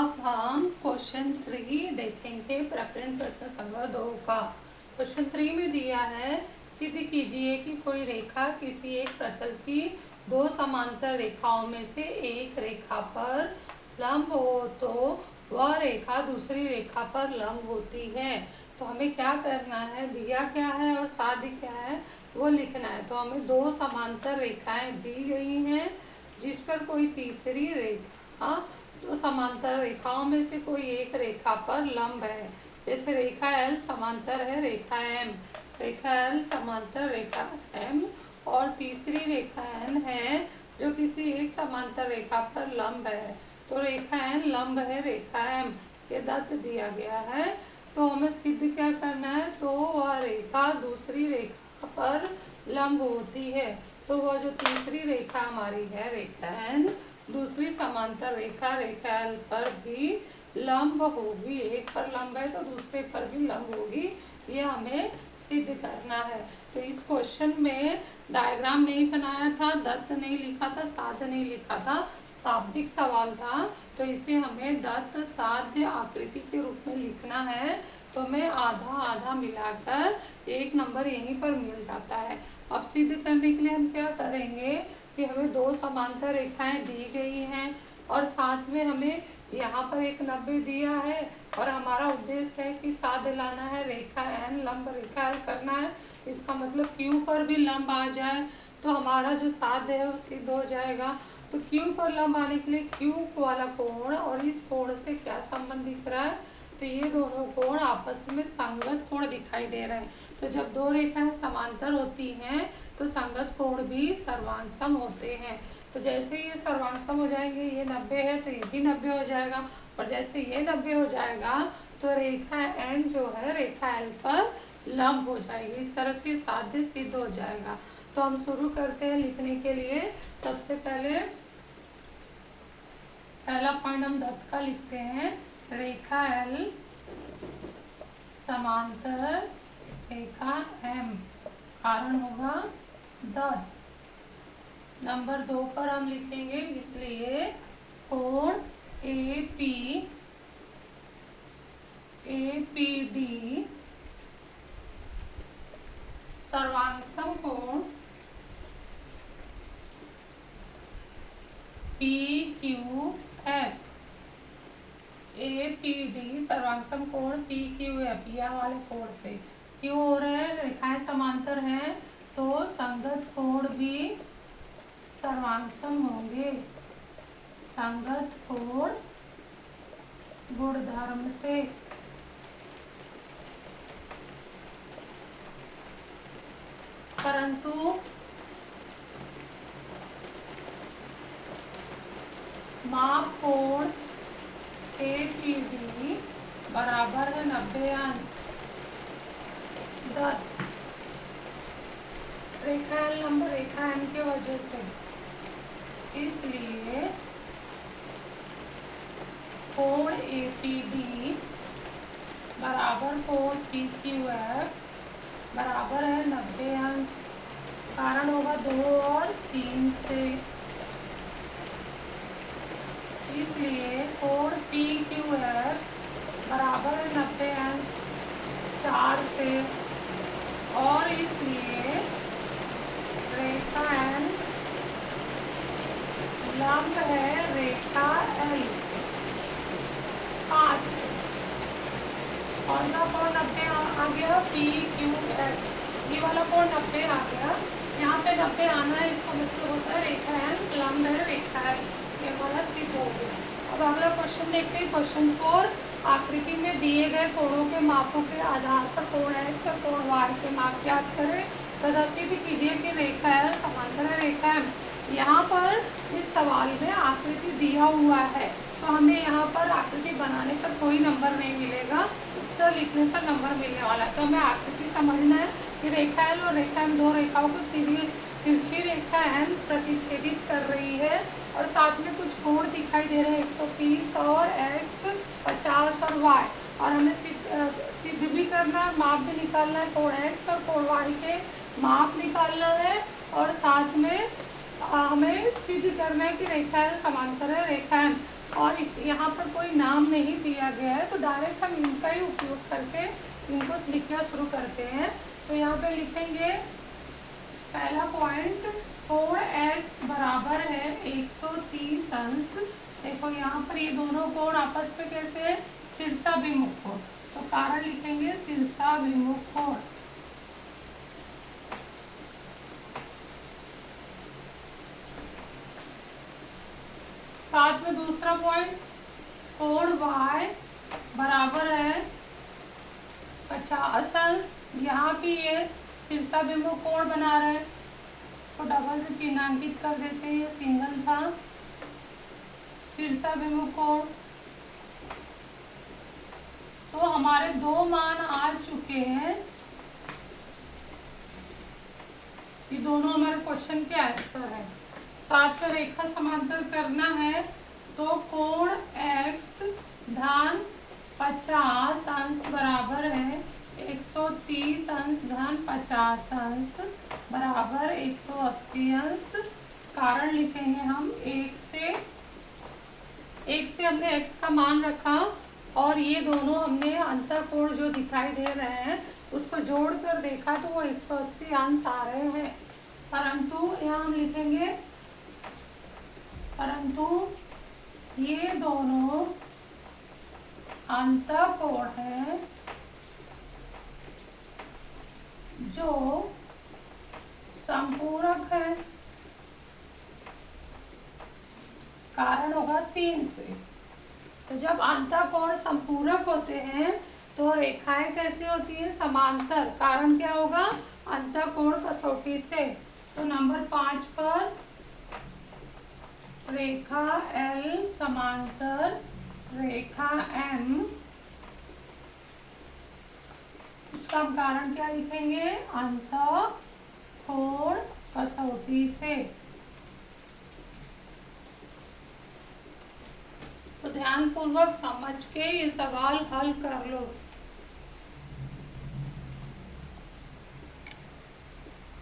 अब हम क्वेश्चन 3 देखेंगे प्रकरण प्रश्न संख्या 2 का। क्वेश्चन 3 में दिया है, सिद्ध कीजिए कि कोई रेखा किसी एक प्रतल की दो समांतर रेखाओं में से एक रेखा पर लंब हो तो वह रेखा दूसरी रेखा पर लंब होती है। तो हमें क्या करना है, दिया क्या है और साध्य क्या है वो लिखना है। तो हमें दो समांतर रेखाएं दी गई हैं जिस पर कोई तीसरी रेखा तो समांतर रेखाओं में से कोई एक रेखा पर लंब है। जैसे रेखा L समांतर है रेखा M, रेखा L समांतर रेखा M और तीसरी रेखा N है जो किसी एक समांतर रेखा पर लंब है। तो रेखा N लंब है रेखा M, ये दत्त दिया गया है। तो हमें सिद्ध क्या करना है, तो वह रेखा दूसरी रेखा पर लंब होती है। तो वह जो तीसरी रेखा हमारी है रेखा N दूसरी समांतर रेखा रेखा L पर भी लंब होगी। एक पर लंब है तो दूसरे पर भी लंब होगी, ये हमें सिद्ध करना है। तो इस क्वेश्चन में डायग्राम नहीं बनाया था, दत्त नहीं लिखा था, साध्य नहीं लिखा था, शाब्दिक सवाल था। तो इसे हमें दत्त साध्य आकृति के रूप में लिखना है। तो हमें आधा आधा मिलाकर एक नंबर यहीं पर मिल जाता है। अब सिद्ध करने के लिए हम क्या करेंगे कि हमें दो समांतर रेखाएं दी गई हैं और साथ में हमें यहाँ पर एक 90 दिया है और हमारा उद्देश्य है कि साध्य लाना है, रेखा N लंब रेखा L करना है। इसका मतलब Q पर भी लंब आ जाए तो हमारा जो साध्य है वो सिद्ध हो जाएगा। तो Q पर लंब आने के लिए Q वाला कोण और इस कोण से क्या संबंध दिख रहा है, तो ये दोनों कोण आपस में संगत कोण दिखाई दे रहे हैं। तो जब दो रेखाएं समांतर होती हैं तो संगत कोण भी सर्वांसम होते हैं। तो जैसे ये सर्वांसम हो जाएंगे, ये 90 है तो ये भी 90 हो जाएगा और जैसे ये 90 हो जाएगा तो रेखा N जो है रेखा L पर लंब हो जाएगी। इस तरह से साध्य सिद्ध हो जाएगा। तो हम शुरू करते हैं लिखने के लिए। सबसे पहले पहला पॉइंट हम दत्त का लिखते हैं, रेखा L समांतर रेखा M, कारण होगा दत्त। नंबर 2 पर हम लिखेंगे, इसलिए कोण APD सर्वांगसम कोण PQF। APD सर्वांगसम कोण PQF, यह वाले कोण से क्यों हो रहे हैं, रेखाएं समांतर हैं तो संगत कोण भी सर्वांगसम होंगे। संगत कोण गुणधर्म से परंतु माप कोण APD बराबर है 90 अंश। दत्त रेखा L लंब रेखा M के वजह से, इसलिए कोण APD बराबर कोण PQF बराबर है 90 अंश। कारण होगा 2 और 3 से, इसलिए कोण PQF बराबर है 90 अंश 4 से और इसलिए रेखा N लंब है रेखा L 5 से। कौन सा कोण 90 आ गया, PQF, ये वाला कोण 90 आ गया। यहाँ पे 90 आना है, इसका मतलब होता है रेखा N लंब है रेखा L, ये हमारा सिद्ध हो गया। अब अगला क्वेश्चन देखते हैं, क्वेश्चन 4। आकृति में दिए गए कोणों के मापों के आधार पर कोण X और कोण Y के माप ज्ञात करें तथा सिद्ध कीजिए कि रेखा L समांतर है रेखा M। यहाँ पर इस सवाल में आकृति दिया हुआ है तो हमें यहाँ पर आकृति बनाने पर कोई नंबर नहीं मिलेगा, उत्तर लिखने पर नंबर मिलने वाला है। तो हमें आकृति समझना है कि रेखा L और रेखा M दो रेखाओं को तिरछी रेखा N प्रतिच्छेदित कर रही है और साथ में कुछ कोण दिखाई दे रहे हैं 130 और X 50 और Y, और हमें सिद्ध भी करना है, माप भी निकालना है। कोण X और कोण Y के माप निकालना है और साथ में हमें सिद्ध करना है कि रेखा L समांतर है रेखा M। और इस यहाँ पर कोई नाम नहीं दिया गया है, तो डायरेक्ट हम इनका ही उपयोग करके इनको लिखना शुरू करते हैं। तो यहाँ पे लिखेंगे पहला पॉइंट, कोण x बराबर है 130 अंश। देखो यहाँ पर ये दोनों कोण आपस में कैसे है, शीर्षाभिमुख कोण, तो कारण लिखेंगे शीर्षाभिमुख कोण। साथ में दूसरा पॉइंट, कोण y बराबर है 50 अंश। यहाँ भी ये शीर्षाभिमुख कोण बना रहे हैं, इसको डबल से चिन्हांकित कर देते हैं, ये सिंगल था। शीर्षाभिमुख कोण, तो हमारे दो मान आ चुके हैं, ये दोनों हमारे क्वेश्चन के आंसर है। साथ में रेखा समांतर करना है, तो कोण x धन 50 अंश बराबर है 130 अंश धन 50 अंश बराबर 180 अंश। कारण लिखेंगे हम 1 से हमने x का मान रखा, और ये दोनों हमने अंतःकोण जो दिखाई दे रहे हैं उसको जोड़कर देखा तो वो 180 अंश आ रहे हैं। परंतु यहाँ हम लिखेंगे, परंतु ये दोनों अंतःकोण है जो संपूरक है। कारण होगा 3 से। तो जब अंतःकोण संपूरक होते हैं तो रेखाएं कैसी होती है, समांतर। कारण क्या होगा, अंतःकोण कसौटी से। तो नंबर 5 पर रेखा L समांतर रेखा M, इसका हम कारण क्या लिखेंगे, अंतःकोण कसौटी से। तो ध्यान पूर्वक समझ के ये सवाल हल कर लो।